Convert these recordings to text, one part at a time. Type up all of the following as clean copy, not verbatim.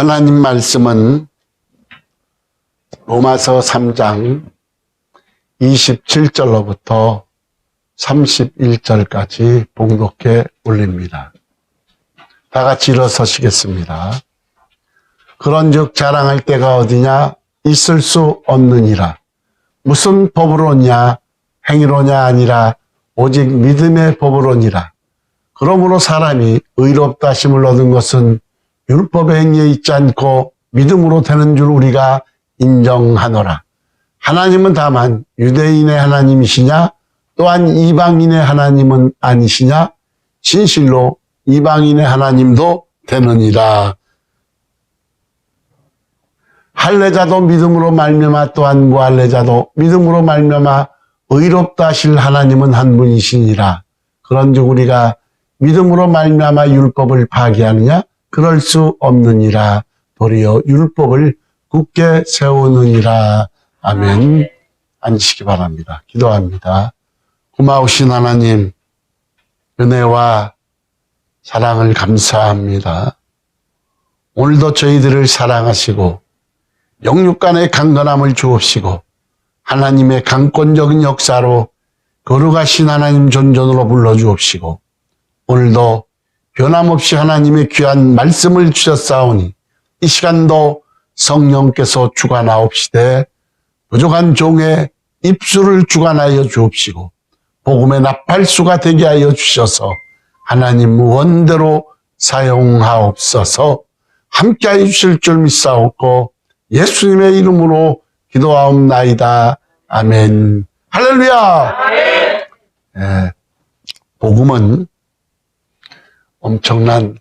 하나님 말씀은 로마서 3장 27절로부터 31절까지 봉독해 올립니다. 다 같이 일어서시겠습니다. 그런즉 자랑할 때가 어디냐? 있을 수 없느니라. 무슨 법으로냐? 행위로냐? 아니라 오직 믿음의 법으로니라. 그러므로 사람이 의롭다 하심을 얻은 것은 율법의 행위에 있지 않고 믿음으로 되는 줄 우리가 인정하노라. 하나님은 다만 유대인의 하나님이시냐? 또한 이방인의 하나님은 아니시냐? 진실로 이방인의 하나님도 되느니라. 할례자도 믿음으로 말미암아 또한 무할례자도 믿음으로 말미암아 의롭다 하실 하나님은 한 분이시니라. 그런즉 우리가 믿음으로 말미암아 율법을 파기하느냐? 그럴 수 없느니라. 도리어 율법을 굳게 세우느니라. 아멘. 앉으시기 바랍니다. 기도합니다. 고마우신 하나님, 은혜와 사랑을 감사합니다. 오늘도 저희들을 사랑하시고 영육 간의 강건함을 주옵시고 하나님의 강권적인 역사로 거룩하신 하나님 존전으로 불러주옵시고 오늘도 변함없이 하나님의 귀한 말씀을 주셨사오니 이 시간도 성령께서 주관하옵시되 부족한 종의 입술을 주관하여 주옵시고 복음의 나팔수가 되게 하여 주셔서 하나님 원대로 사용하옵소서. 함께하여 주실 줄 믿사옵고 예수님의 이름으로 기도하옵나이다. 아멘. 할렐루야. 네, 복음은 엄청난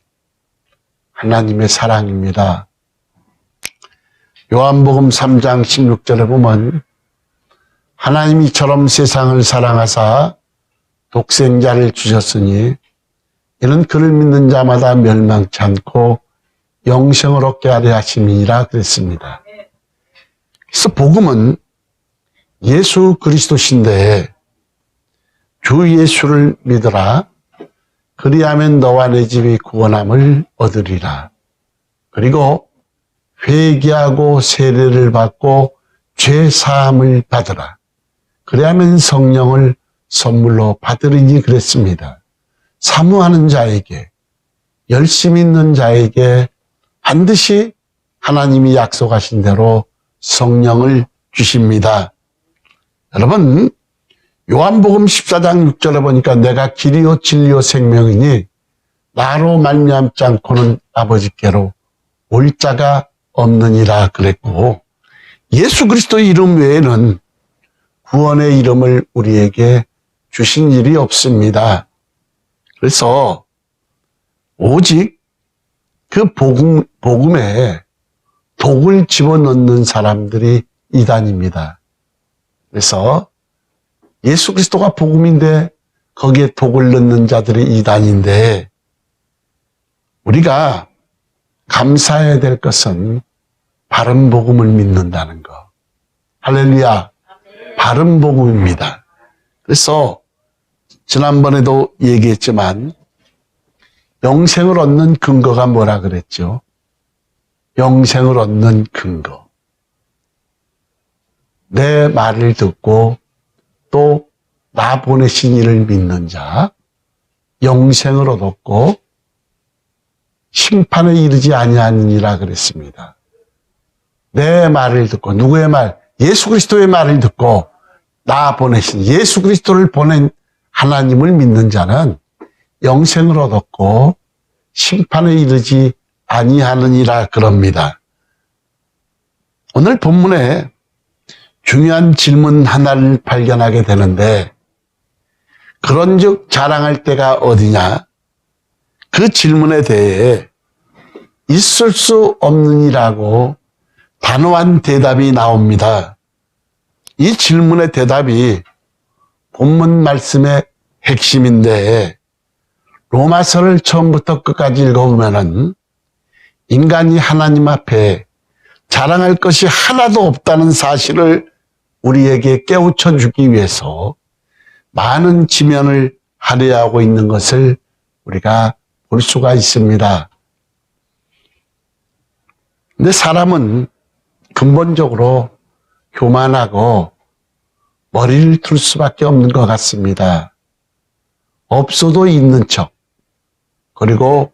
하나님의 사랑입니다. 요한복음 3장 16절에 보면 하나님이 이처럼 세상을 사랑하사 독생자를 주셨으니 이는 그를 믿는 자마다 멸망치 않고 영생을 얻게 하려 하심이니라 그랬습니다. 그래서 복음은 예수 그리스도신데 주 예수를 믿으라. 그리하면 너와 내 집이 구원함을 얻으리라. 그리고 회개하고 세례를 받고 죄 사함을 받으라. 그리하면 성령을 선물로 받으리니 그랬습니다. 사모하는 자에게, 열심히 있는 자에게 반드시 하나님이 약속하신 대로 성령을 주십니다. 여러분, 요한복음 14장 6절에 보니까 내가 길이요 진리요 생명이니 나로 말미암지 않고는 아버지께로 올 자가 없느니라 그랬고 예수 그리스도의 이름 외에는 구원의 이름을 우리에게 주신 일이 없습니다. 그래서 오직 그 복음에 독을 집어넣는 사람들이 이단입니다. 그래서 예수 그리스도가 복음인데 거기에 독을 넣는 자들이 이단인데 우리가 감사해야 될 것은 바른 복음을 믿는다는 거. 할렐루야. 바른 복음입니다. 그래서 지난번에도 얘기했지만 영생을 얻는 근거가 뭐라 그랬죠? 영생을 얻는 근거. 내 말을 듣고 또 나 보내신 이를 믿는 자, 영생을 얻었고 심판에 이르지 아니하느니라 그랬습니다. 내 말을 듣고 누구의 말? 예수 그리스도의 말을 듣고 나 보내신 예수 그리스도를 보낸 하나님을 믿는 자는 영생을 얻었고 심판에 이르지 아니하느니라 그럽니다. 오늘 본문에 중요한 질문 하나를 발견하게 되는데 그런즉 자랑할 때가 어디냐? 그 질문에 대해 있을 수 없느니라고 단호한 대답이 나옵니다. 이 질문의 대답이 본문 말씀의 핵심인데 로마서를 처음부터 끝까지 읽어보면은 인간이 하나님 앞에 자랑할 것이 하나도 없다는 사실을 우리에게 깨우쳐 주기 위해서 많은 지면을 할애하고 있는 것을 우리가 볼 수가 있습니다. 근데 사람은 근본적으로 교만하고 머리를 둘 수밖에 없는 것 같습니다. 없어도 있는 척, 그리고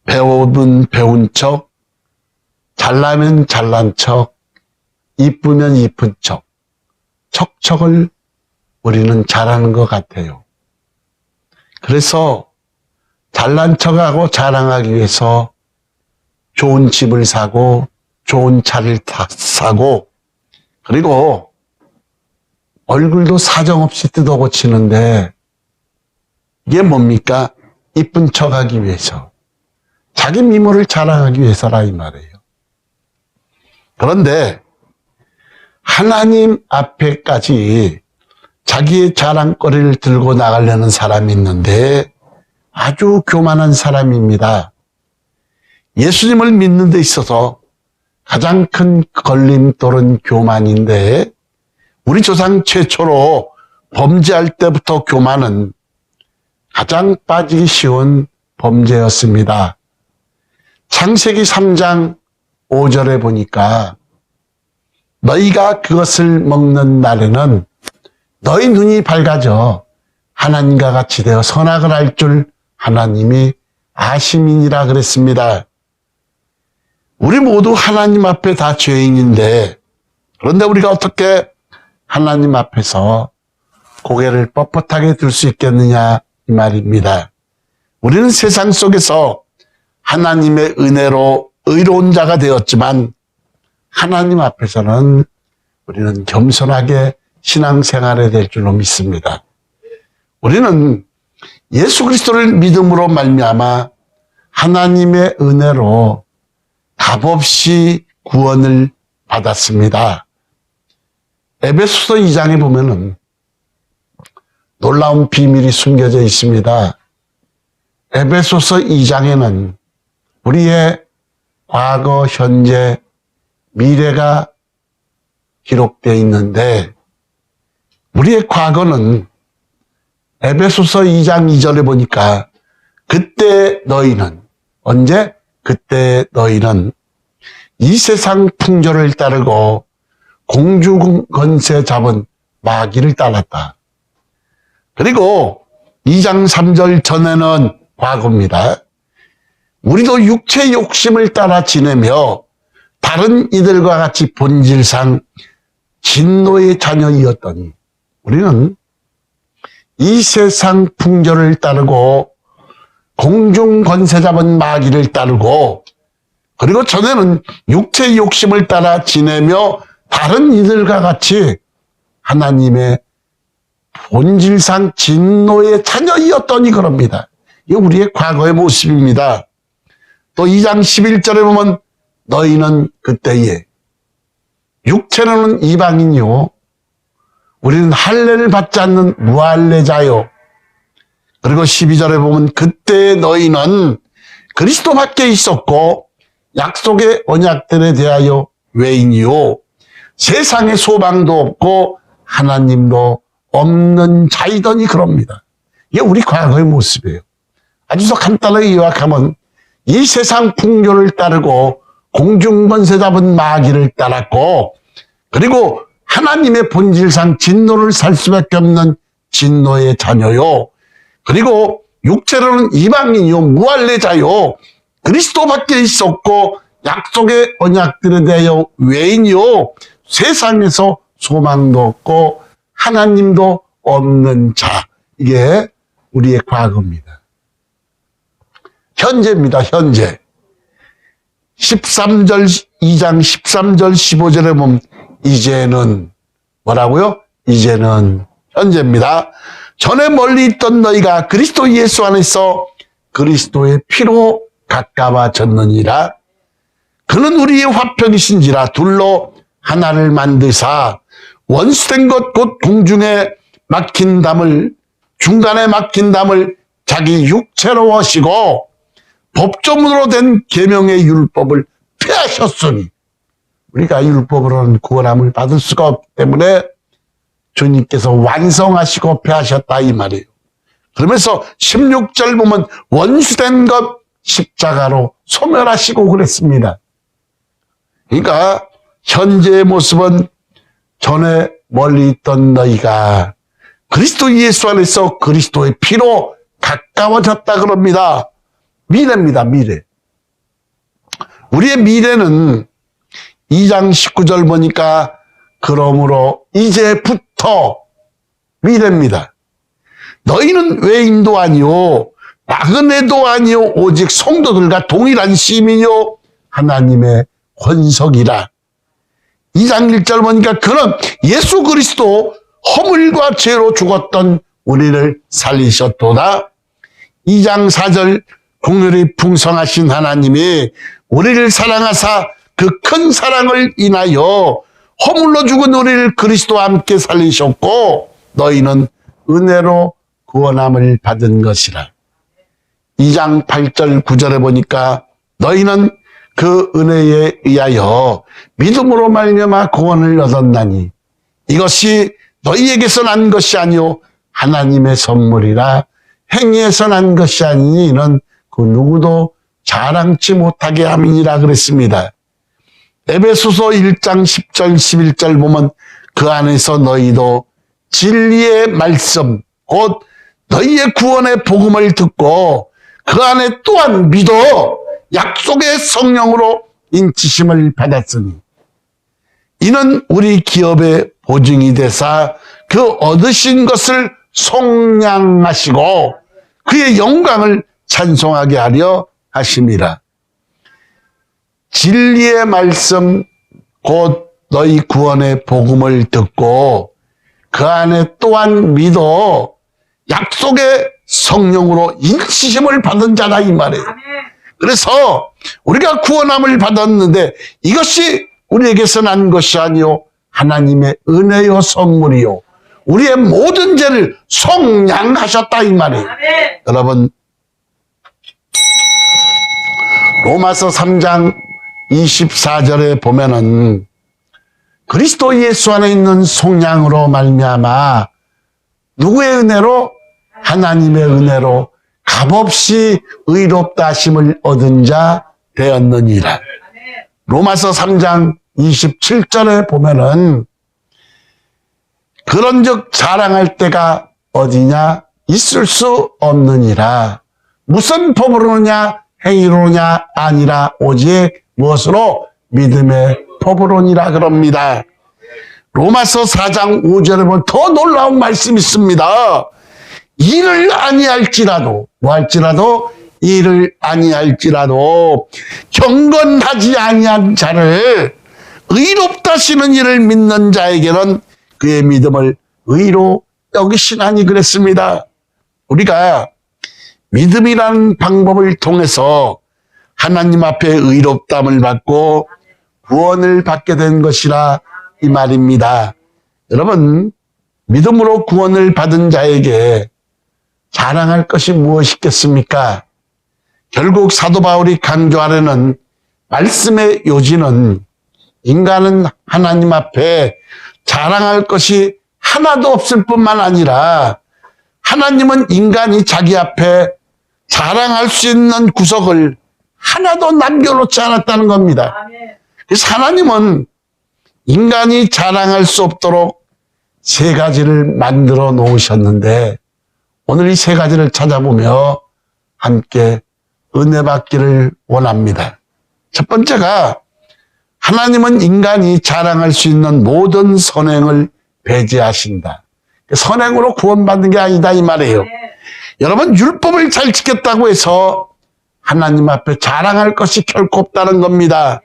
배우면 배운 척, 잘나면 잘난 척, 이쁘면 이쁜 척, 척척을 우리는 잘하는 것 같아요. 그래서 잘난 척하고 자랑하기 위해서 좋은 집을 사고 좋은 차를 사고, 그리고 얼굴도 사정없이 뜯어 고치는데 이게 뭡니까? 이쁜 척하기 위해서, 자기 미모를 자랑하기 위해서라 이 말이에요. 그런데 하나님 앞에까지 자기의 자랑거리를 들고 나가려는 사람이 있는데 아주 교만한 사람입니다. 예수님을 믿는 데 있어서 가장 큰 걸림돌은 교만인데, 우리 조상 최초로 범죄할 때부터 교만은 가장 빠지기 쉬운 범죄였습니다. 창세기 3장 5절에 보니까 너희가 그것을 먹는 날에는 너희 눈이 밝아져 하나님과 같이 되어 선악을 알 줄 하나님이 아심이니라 그랬습니다. 우리 모두 하나님 앞에 다 죄인인데, 그런데 우리가 어떻게 하나님 앞에서 고개를 뻣뻣하게 들 수 있겠느냐 이 말입니다. 우리는 세상 속에서 하나님의 은혜로 의로운 자가 되었지만 하나님 앞에서는 우리는 겸손하게 신앙생활해야 될 줄로 믿습니다. 우리는 예수 그리스도를 믿음으로 말미암아 하나님의 은혜로 값없이 구원을 받았습니다. 에베소서 2장에 보면은 놀라운 비밀이 숨겨져 있습니다. 에베소서 2장에는 우리의 과거, 현재, 미래가 기록되어 있는데, 우리의 과거는 에베소서 2장 2절에 보니까 그때 너희는, 언제? 그때 너희는 이 세상 풍조를 따르고 공주 권세 잡은 마귀를 따랐다. 그리고 2장 3절 전에는 과거입니다. 우리도 육체 욕심을 따라 지내며 다른 이들과 같이 본질상 진노의 자녀이었더니, 우리는 이 세상 풍조를 따르고 공중 권세 잡은 마귀를 따르고, 그리고 전에는 육체 욕심을 따라 지내며 다른 이들과 같이 하나님의 본질상 진노의 자녀이었더니 그럽니다. 이게 우리의 과거의 모습입니다. 또 2장 11절에 보면 너희는 그때에, 육체로는 이방인이요 우리는 할례를 받지 않는 무할례자요. 그리고 12절에 보면 그때 너희는 그리스도 밖에 있었고 약속의 언약들에 대하여 외인이요 세상에 소망도 없고 하나님도 없는 자이더니 그럽니다. 이게 우리 과거의 모습이에요. 아주 더 간단하게 요약하면 이 세상 풍조를 따르고 공중권세 잡은 마귀를 따랐고, 그리고 하나님의 본질상 진노를 살 수밖에 없는 진노의 자녀요, 그리고 육체로는 이방인이요 무할례자요 그리스도 밖에 있었고 약속의 언약들에 대하여 외인이요 세상에서 소망도 없고 하나님도 없는 자. 이게 우리의 과거입니다. 현재입니다. 현재 13절 2장 13절 15절에 보면 이제는 뭐라고요? 이제는 현재입니다. 전에 멀리 있던 너희가 그리스도 예수 안에서 그리스도의 피로 가까워졌느니라. 그는 우리의 화평이신지라 둘로 하나를 만드사 원수된 것 곧 공중에 막힌 담을, 중간에 막힌 담을 자기 육체로 하시고 법조문으로 된 계명의 율법을 폐하셨으니, 우리가 율법으로는 구원함을 받을 수가 없기 때문에 주님께서 완성하시고 폐하셨다 이 말이에요. 그러면서 16절 보면 원수된 것 십자가로 소멸하시고 그랬습니다. 그러니까 현재의 모습은 전에 멀리 있던 너희가 그리스도 예수 안에서 그리스도의 피로 가까워졌다 그럽니다. 미래입니다. 미래. 우리의 미래는 2장 19절 보니까 그러므로 이제부터 미래입니다. 너희는 외인도 아니요 나그네도 아니요 오직 성도들과 동일한 시민이요 하나님의 권속이라. 2장 1절 보니까 그는 예수 그리스도 허물과 죄로 죽었던 우리를 살리셨도다. 2장 4절 긍휼이 풍성하신 하나님이 우리를 사랑하사 그 큰 사랑을 인하여 허물로 죽은 우리를 그리스도와 함께 살리셨고 너희는 은혜로 구원함을 받은 것이라. 2장 8절 9절에 보니까 너희는 그 은혜에 의하여 믿음으로 말미암아 구원을 얻었나니 이것이 너희에게서 난 것이 아니요 하나님의 선물이라. 행위에서 난 것이 아니니 이는 그 누구도 자랑치 못하게 함이니라 그랬습니다. 에베소서 1장 10절 11절 보면 그 안에서 너희도 진리의 말씀 곧 너희의 구원의 복음을 듣고 그 안에 또한 믿어 약속의 성령으로 인치심을 받았으니 이는 우리 기업의 보증이 되사 그 얻으신 것을 속량하시고 그의 영광을 찬송하게 하려 하심이라. 진리의 말씀 곧 너희 구원의 복음을 듣고 그 안에 또한 믿어 약속의 성령으로 인치심을 받은 자다 이 말이에요. 그래서 우리가 구원함을 받았는데 이것이 우리에게서 난 것이 아니요 하나님의 은혜요 선물이요 우리의 모든 죄를 속량하셨다 이 말이에요. 여러분 로마서 3장 24절에 보면은 그리스도 예수 안에 있는 속량으로 말미암아 누구의 은혜로? 하나님의 은혜로 값없이 의롭다 하심을 얻은 자 되었느니라. 로마서 3장 27절에 보면은 그런즉 자랑할 때가 어디냐? 있을 수 없느니라. 무슨 법으로냐? 행위로냐? 아니라 오직 무엇으로? 믿음의 법으로니라 그럽니다. 로마서 4장 5절에 보면 더 놀라운 말씀이 있습니다. 일을 아니할지라도 뭐할지라도 일을 아니할지라도 경건하지 아니한 자를 의롭다 하시는 이를 믿는 자에게는 그의 믿음을 의로 여기시나니 그랬습니다. 우리가 믿음이라는 방법을 통해서 하나님 앞에 의롭담을 받고 구원을 받게 된 것이라 이 말입니다. 여러분 믿음으로 구원을 받은 자에게 자랑할 것이 무엇이겠습니까? 결국 사도 바울이 강조하려는 말씀의 요지는 인간은 하나님 앞에 자랑할 것이 하나도 없을 뿐만 아니라 하나님은 인간이 자기 앞에 자랑할 수 있는 구석을 하나도 남겨놓지 않았다는 겁니다. 그래서 하나님은 인간이 자랑할 수 없도록 세 가지를 만들어 놓으셨는데 오늘 이 세 가지를 찾아보며 함께 은혜 받기를 원합니다. 첫 번째가 하나님은 인간이 자랑할 수 있는 모든 선행을 배제하신다. 선행으로 구원받는 게 아니다 이 말이에요. 여러분 율법을 잘 지켰다고 해서 하나님 앞에 자랑할 것이 결코 없다는 겁니다.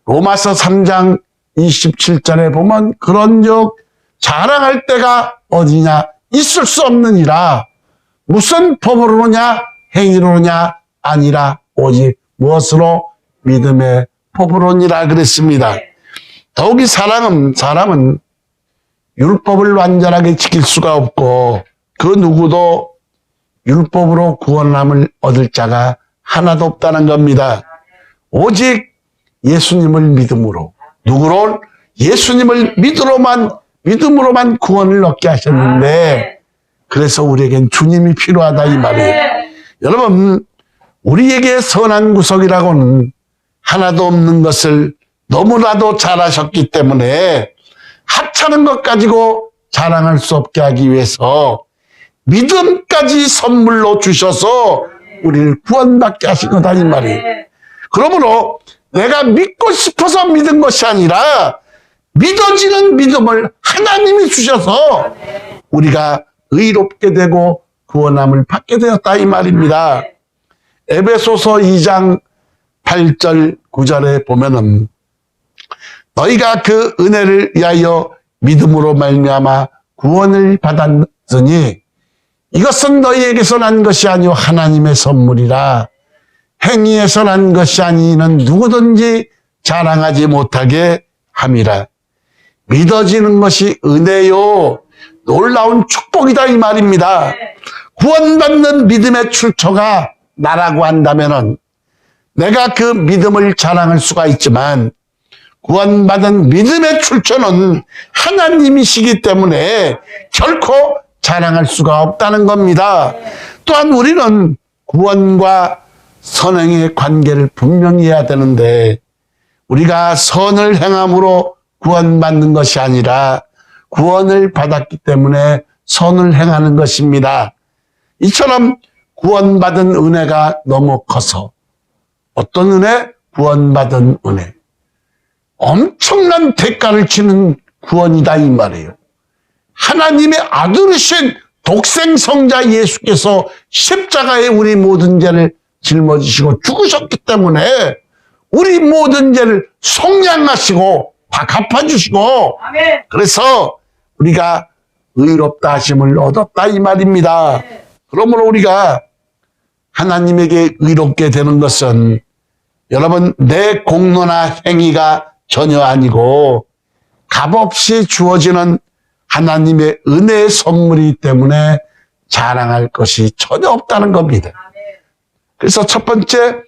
로마서 3장 27절에 보면 그런즉 자랑할 때가 어디냐? 있을 수 없느니라. 무슨 법으로냐? 행위로냐? 아니라 오직 무엇으로? 믿음의 법으로니라 그랬습니다. 더욱이 사람은 율법을 완전하게 지킬 수가 없고 그 누구도 율법으로 구원함을 얻을 자가 하나도 없다는 겁니다. 오직 예수님을 믿음으로 누구로? 예수님을 믿음으로만 구원을 얻게 하셨는데 그래서 우리에겐 주님이 필요하다 이 말이에요. 여러분 우리에게 선한 구석이라고는 하나도 없는 것을 너무나도 잘하셨기 때문에 하찮은 것 가지고 자랑할 수 없게 하기 위해서 믿음까지 선물로 주셔서 우리를 구원받게 하신 거다 이 말이에요. 그러므로 내가 믿고 싶어서 믿은 것이 아니라 믿어지는 믿음을 하나님이 주셔서 우리가 의롭게 되고 구원함을 받게 되었다 이 말입니다. 에베소서 2장 8절 9절에 보면은 너희가 그 은혜를 위하여 믿음으로 말미암아 구원을 받았으니 이것은 너희에게서 난 것이 아니요 하나님의 선물이라 행위에서 난 것이 아니는 누구든지 자랑하지 못하게 함이라. 믿어지는 것이 은혜요 놀라운 축복이다 이 말입니다. 구원받는 믿음의 출처가 나라고 한다면은 내가 그 믿음을 자랑할 수가 있지만 구원받은 믿음의 출처는 하나님이시기 때문에 결코 자랑할 수가 없다는 겁니다. 또한 우리는 구원과 선행의 관계를 분명히 해야 되는데 우리가 선을 행함으로 구원받는 것이 아니라 구원을 받았기 때문에 선을 행하는 것입니다. 이처럼 구원받은 은혜가 너무 커서 어떤 은혜? 구원받은 은혜. 엄청난 대가를 치는 구원이다 이 말이에요. 하나님의 아들이신 독생성자 예수께서 십자가에 우리 모든 죄를 짊어지시고 죽으셨기 때문에 우리 모든 죄를 속량하시고 다 갚아주시고 아멘. 그래서 우리가 의롭다 하심을 얻었다 이 말입니다. 그러므로 우리가 하나님에게 의롭게 되는 것은 여러분 내 공로나 행위가 전혀 아니고 값없이 주어지는 하나님의 은혜의 선물이기 때문에 자랑할 것이 전혀 없다는 겁니다. 그래서 첫 번째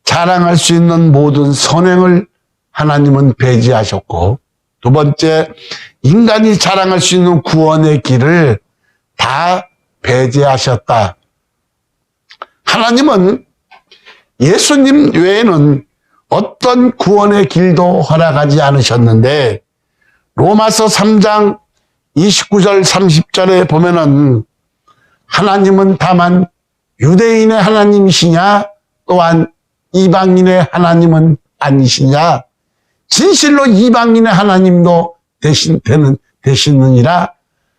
자랑할 수 있는 모든 선행을 하나님은 배제하셨고 두 번째 인간이 자랑할 수 있는 구원의 길을 다 배제하셨다. 하나님은 예수님 외에는 어떤 구원의 길도 허락하지 않으셨는데 로마서 3장 29절 30절에 보면은 하나님은 다만 유대인의 하나님이시냐 또한 이방인의 하나님은 아니시냐 진실로 이방인의 하나님도 되시느니라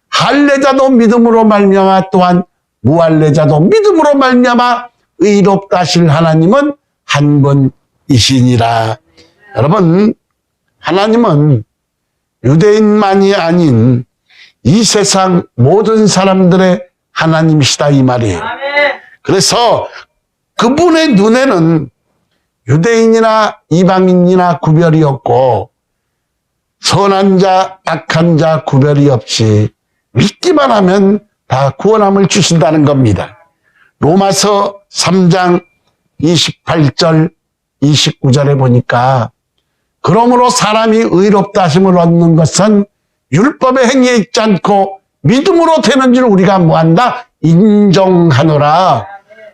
할례자도 믿음으로 말미암아 또한 무할례자도 믿음으로 말미암아 의롭다 하실 하나님은 한 분이시니라. 여러분 하나님은 유대인만이 아닌 이 세상 모든 사람들의 하나님이시다 이 말이에요. 그래서 그분의 눈에는 유대인이나 이방인이나 구별이 없고 선한 자 악한 자 구별이 없이 믿기만 하면 다 구원함을 주신다는 겁니다. 로마서 3장 28절 29절에 보니까 그러므로 사람이 의롭다 하심을 얻는 것은 율법의 행위에 있지 않고 믿음으로 되는 줄 우리가 뭐한다? 인정하노라.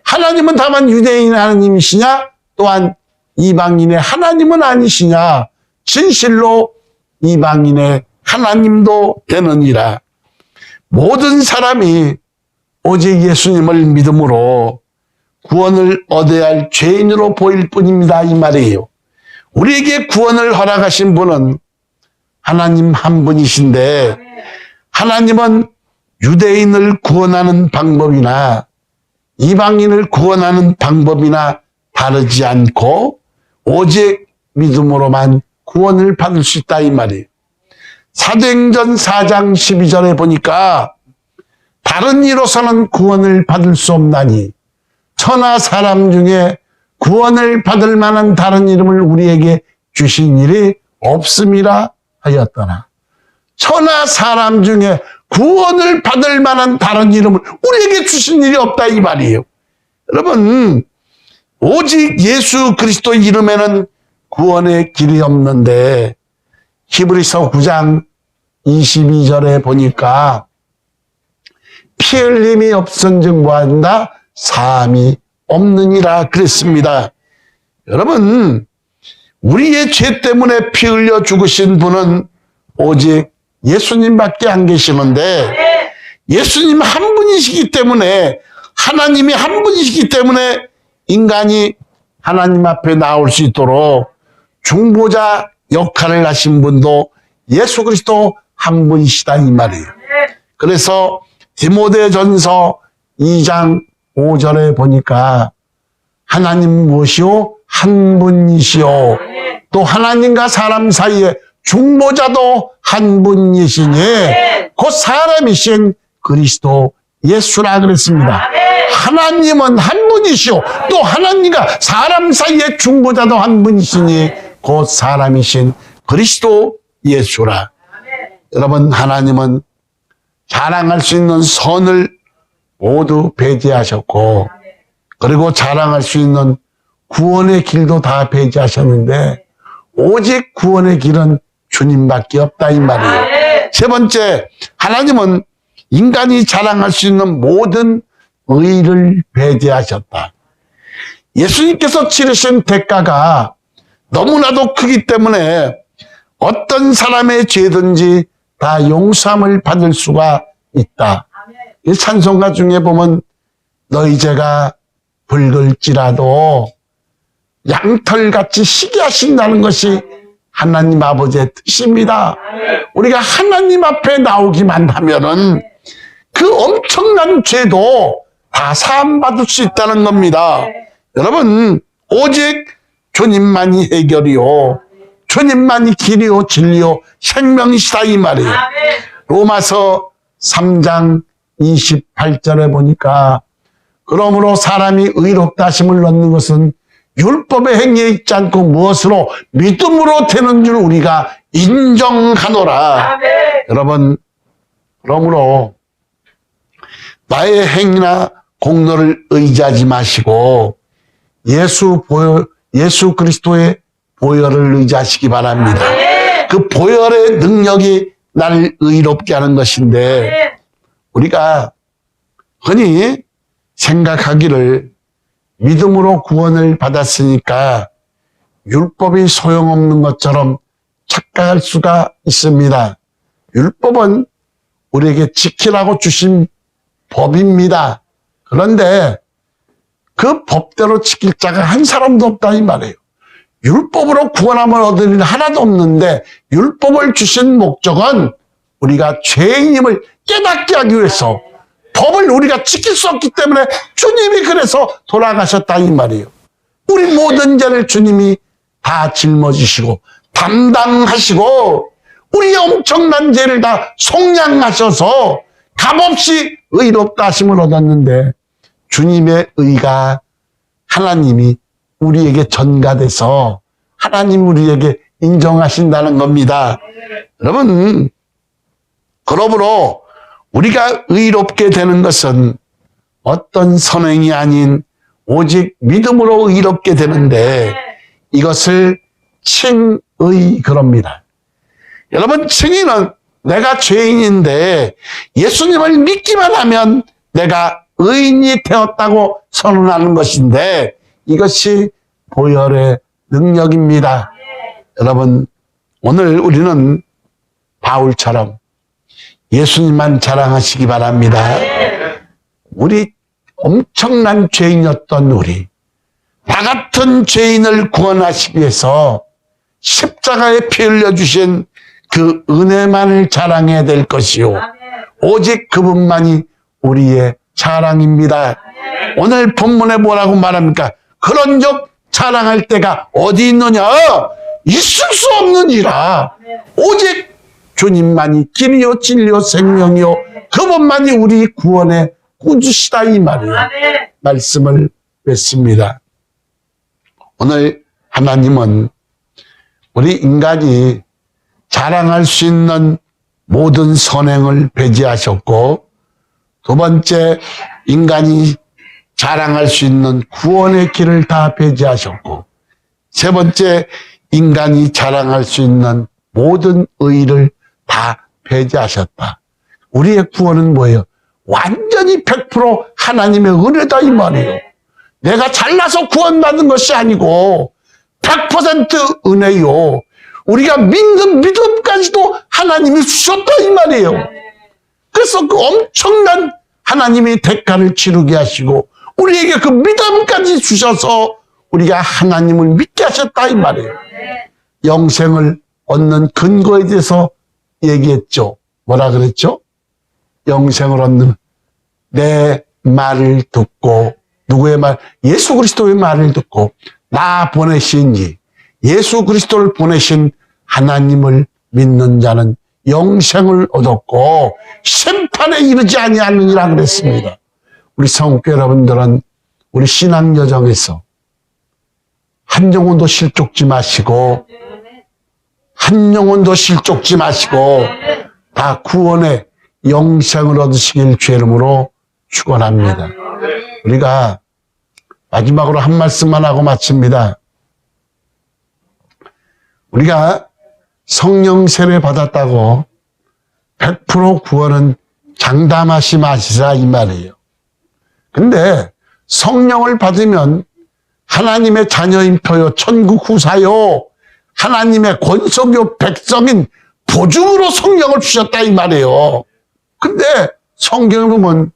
하나님은 다만 유대인의 하나님이시냐? 또한 이방인의 하나님은 아니시냐? 진실로 이방인의 하나님도 되느니라. 모든 사람이 오직 예수님을 믿음으로 구원을 얻어야 할 죄인으로 보일 뿐입니다. 이 말이에요. 우리에게 구원을 허락하신 분은 하나님 한 분이신데 하나님은 유대인을 구원하는 방법이나 이방인을 구원하는 방법이나 다르지 않고 오직 믿음으로만 구원을 받을 수 있다 이 말이에요. 사도행전 4장 12절에 보니까 다른 이로서는 구원을 받을 수 없나니 천하 사람 중에 구원을 받을 만한 다른 이름을 우리에게 주신 일이 없음이라 하였더라. 천하 사람 중에 구원을 받을 만한 다른 이름을 우리에게 주신 일이 없다 이 말이에요. 여러분 오직 예수 그리스도 이름에는 구원의 길이 없는데 히브리서 9장 22절에 보니까 피 흘림이 없은즉 뭐한다? 사함이 없느니라 그랬습니다. 여러분 우리의 죄 때문에 피 흘려 죽으신 분은 오직 예수님밖에 안 계시는데, 예수님 한 분이시기 때문에, 하나님이 한 분이시기 때문에 인간이 하나님 앞에 나올 수 있도록 중보자 역할을 하신 분도 예수 그리스도 한 분이시다 이 말이에요. 그래서 디모데전서 2장 5절에 보니까 하나님 무엇이요? 한 분이시요. 또 하나님과 사람 사이에 중보자도 한 분이시니 곧 사람이신 그리스도 예수라 그랬습니다. 하나님은 한 분이시오. 또 하나님과 사람 사이에 중보자도 한 분이시니 곧 사람이신 그리스도 예수라. 여러분, 하나님은 자랑할 수 있는 선을 모두 배제하셨고, 그리고 자랑할 수 있는 구원의 길도 다 배제하셨는데, 오직 구원의 길은 주님밖에 없다 이 말이에요. 세 번째, 하나님은 인간이 자랑할 수 있는 모든 의를 배제하셨다. 예수님께서 치르신 대가가 너무나도 크기 때문에 어떤 사람의 죄든지 다 용서함을 받을 수가 있다. 이 찬송가 중에 보면 너희 죄가 붉을지라도 양털같이 희게 하신다는 것이 하나님 아버지의 뜻입니다. 우리가 하나님 앞에 나오기만 하면은 그 엄청난 죄도 다 사함받을 수 있다는 겁니다. 여러분, 오직 주님만이 해결이요, 주님만이 길이요 진리요 생명이시다 이 말이에요. 로마서 3장 28절에 보니까 그러므로 사람이 의롭다 하심을 얻는 것은 율법의 행위에 있지 않고 무엇으로? 믿음으로 되는 줄 우리가 인정하노라. 여러분, 그러므로 나의 행위나 공로를 의지하지 마시고 예수 그리스도의 보혈을 의지하시기 바랍니다. 그 보혈의 능력이 나를 의롭게 하는 것인데, 우리가 흔히 생각하기를 믿음으로 구원을 받았으니까 율법이 소용없는 것처럼 착각할 수가 있습니다. 율법은 우리에게 지키라고 주신 법입니다. 그런데 그 법대로 지킬 자가 한 사람도 없다 이 말이에요. 율법으로 구원함을 얻을 일 하나도 없는데, 율법을 주신 목적은 우리가 죄인임을 깨닫게 하기 위해서, 법을 우리가 지킬 수 없기 때문에 주님이 그래서 돌아가셨다 이 말이에요. 우리 모든 죄를 주님이 다 짊어지시고 담당하시고 우리의 엄청난 죄를 다 속량하셔서 값없이 의롭다 하심을 얻었는데, 주님의 의가 하나님이 우리에게 전가돼서 하나님 우리에게 인정하신다는 겁니다. 여러분, 그러므로 우리가 의롭게 되는 것은 어떤 선행이 아닌 오직 믿음으로 의롭게 되는데, 이것을 칭의 그럽니다. 여러분, 칭의는 내가 죄인인데 예수님을 믿기만 하면 내가 의인이 되었다고 선언하는 것인데, 이것이 보혈의 능력입니다. 여러분, 오늘 우리는 바울처럼 예수님만 자랑하시기 바랍니다. 우리 엄청난 죄인이었던 우리, 나 같은 죄인을 구원하시기 위해서 십자가에 피 흘려주신 그 은혜만을 자랑해야 될 것이요, 오직 그분만이 우리의 자랑입니다. 오늘 본문에 뭐라고 말합니까? 그런즉 자랑할 때가 어디 있느냐? 있을 수 없느니라. 오직 주님만이 길이요 진리요 생명이요 그분만이 우리 구원의 구주시다 이 말이에요. 말씀을 맺습니다. 오늘 하나님은 우리 인간이 자랑할 수 있는 모든 선행을 배제하셨고, 두 번째, 인간이 자랑할 수 있는 구원의 길을 다 배제하셨고, 세 번째, 인간이 자랑할 수 있는 모든 의를 다 배제하셨다. 우리의 구원은 뭐예요? 완전히 100% 하나님의 은혜다 이 말이에요. 내가 잘나서 구원받은 것이 아니고 100% 100% 은혜요. 우리가 믿는 믿음까지도 하나님이 주셨다 이 말이에요. 그래서 그 엄청난 하나님이 대가를 치르게 하시고 우리에게 그 믿음까지 주셔서 우리가 하나님을 믿게 하셨다 이 말이에요. 영생을 얻는 근거에 대해서 얘기했죠. 뭐라 그랬죠? 영생을 얻는 내 말을 듣고 누구의 말? 예수 그리스도의 말을 듣고 나 보내신 이 예수 그리스도를 보내신 하나님을 믿는 자는 영생을 얻었고 심판에 이르지 아니하느니라 그랬습니다. 우리 성교 여러분들은 우리 신앙 여정에서 한 영혼도 실족지 마시고 한 영혼도 실족지 마시고 다 구원의 영생을 얻으시길 주의 이름으로 축원합니다. 우리가 마지막으로 한 말씀만 하고 마칩니다. 우리가 성령 세례 받았다고 100% 구원은 장담하지 마시라 이 말이에요. 근데 성령을 받으면 하나님의 자녀인 표요, 천국 후사요, 하나님의 권속요 백성인 보증으로 성령을 주셨다 이 말이에요. 근데 성경을 보면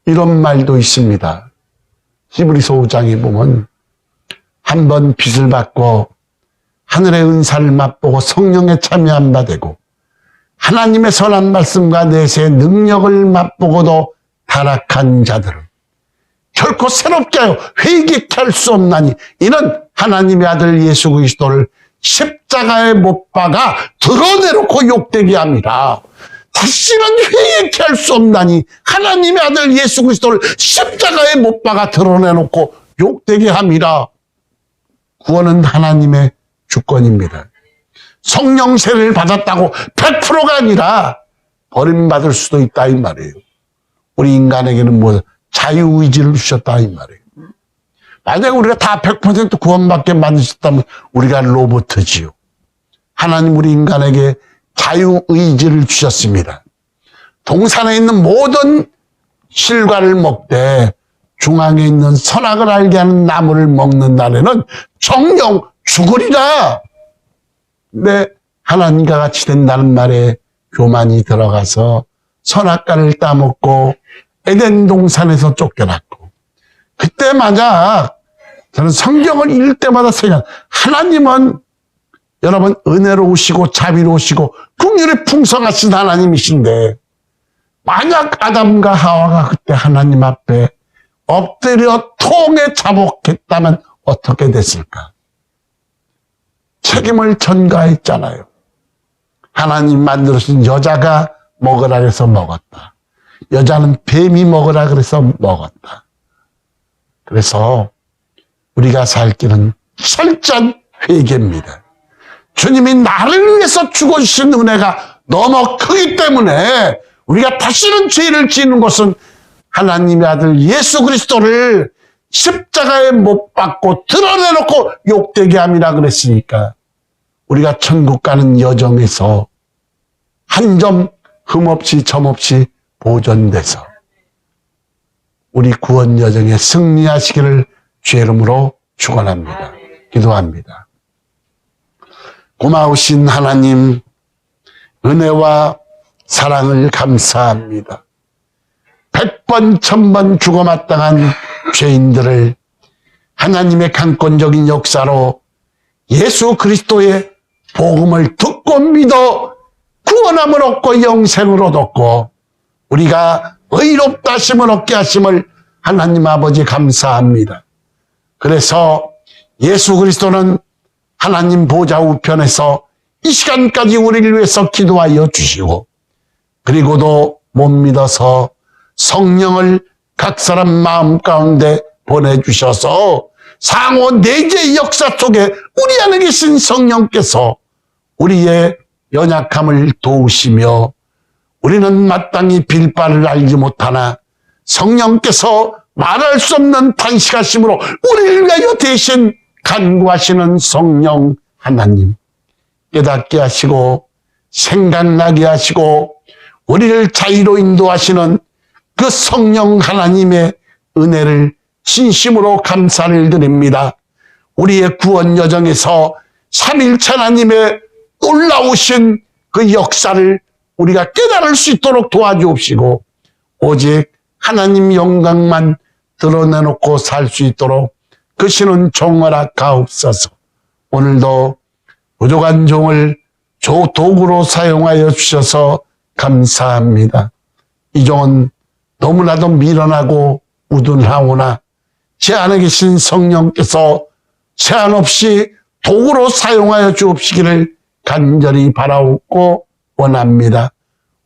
이런 말도 있습니다. 히브리서 5장에 보면 한 번 빚을 받고 하늘의 은사를 맛보고 성령에 참여한 바 되고 하나님의 선한 말씀과 내세의 능력을 맛보고도 타락한 자들은 결코 새롭게 하여 회개케 할 수 없나니 이는 하나님의 아들 예수 그리스도를 십자가에 못 박아 드러내놓고 욕되게 합니다. 다시는 회개케 할 수 없나니 하나님의 아들 예수 그리스도를 십자가에 못 박아 드러내놓고 욕되게 합니다. 구원은 하나님의 주권입니다. 성령 세례를 받았다고 100%가 아니라 버림받을 수도 있다 이 말이에요. 우리 인간에게는 뭐 자유의지를 주셨다 이 말이에요. 만약에 우리가 다 100% 구원받게 만드셨다면 우리가 로봇이지요. 하나님 우리 인간에게 자유의지를 주셨습니다. 동산에 있는 모든 실과를 먹되 중앙에 있는 선악을 알게 하는 나무를 먹는 날에는 정령 죽으리라. 근데 하나님과 같이 된다는 말에 교만이 들어가서 선악과를 따먹고 에덴 동산에서 쫓겨났고 그때 만약 저는 성경을 읽을 때마다 생각 하나님은 여러분 은혜로우시고 자비로우시고 긍휼이 풍성하신 하나님이신데 만약 아담과 하와가 그때 하나님 앞에 엎드려 통에 자복했다면 어떻게 됐을까? 책임을 전가했잖아요. 하나님 만들어주신 여자가 먹으라 그래서 먹었다. 여자는 뱀이 먹으라 그래서 먹었다. 그래서 우리가 살 길은 철저한 회개입니다. 주님이 나를 위해서 죽어주신 은혜가 너무 크기 때문에 우리가 다시는 죄를 지는 것은 하나님의 아들 예수 그리스도를 십자가에 못 박고 드러내놓고 욕되게 함이라 그랬으니까 우리가 천국 가는 여정에서 한 점 흠없이 점없이 보존돼서 우리 구원 여정에 승리하시기를 주의 이름으로 축원합니다. 기도합니다. 고마우신 하나님 은혜와 사랑을 감사합니다. 100번 1000번 죽어마땅한 죄인들을 하나님의 강권적인 역사로 예수 그리스도의 복음을 듣고 믿어 구원함을 얻고 영생을 얻었고 우리가 의롭다 하심을 얻게 하심을 하나님 아버지 감사합니다. 그래서 예수 그리스도는 하나님 보좌 우편에서 이 시간까지 우리를 위해서 기도하여 주시고 그리고도 못 믿어서 성령을 각 사람 마음 가운데 보내주셔서 상호 내재의 역사 속에 우리 안에 계신 성령께서 우리의 연약함을 도우시며 우리는 마땅히 빌 바를 알지 못하나 성령께서 말할 수 없는 탄식하심으로 우리를 위하여 대신 간구하시는 성령 하나님 깨닫게 하시고 생각나게 하시고 우리를 자유로 인도하시는 그 성령 하나님의 은혜를 진심으로 감사를 드립니다. 우리의 구원 여정에서 삼일체 하나님의 놀라우신 그 역사를 우리가 깨달을 수 있도록 도와주옵시고 오직 하나님 영광만 드러내놓고 살 수 있도록 그 신은 종하라 가옵소서. 오늘도 부족한 종을 도구로 사용하여 주셔서 감사합니다. 이 종은 너무나도 미련하고 우둔하오나 제 안에 계신 성령께서 제한 없이 도구로 사용하여 주옵시기를 간절히 바라옵고 원합니다.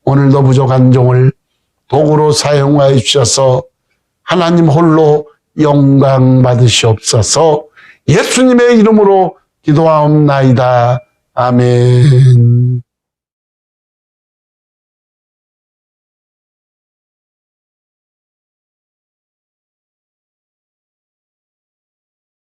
오늘도 부족한 종을 도구로 사용하여 주셔서 하나님 홀로 영광 받으시옵소서. 예수님의 이름으로 기도하옵나이다. 아멘.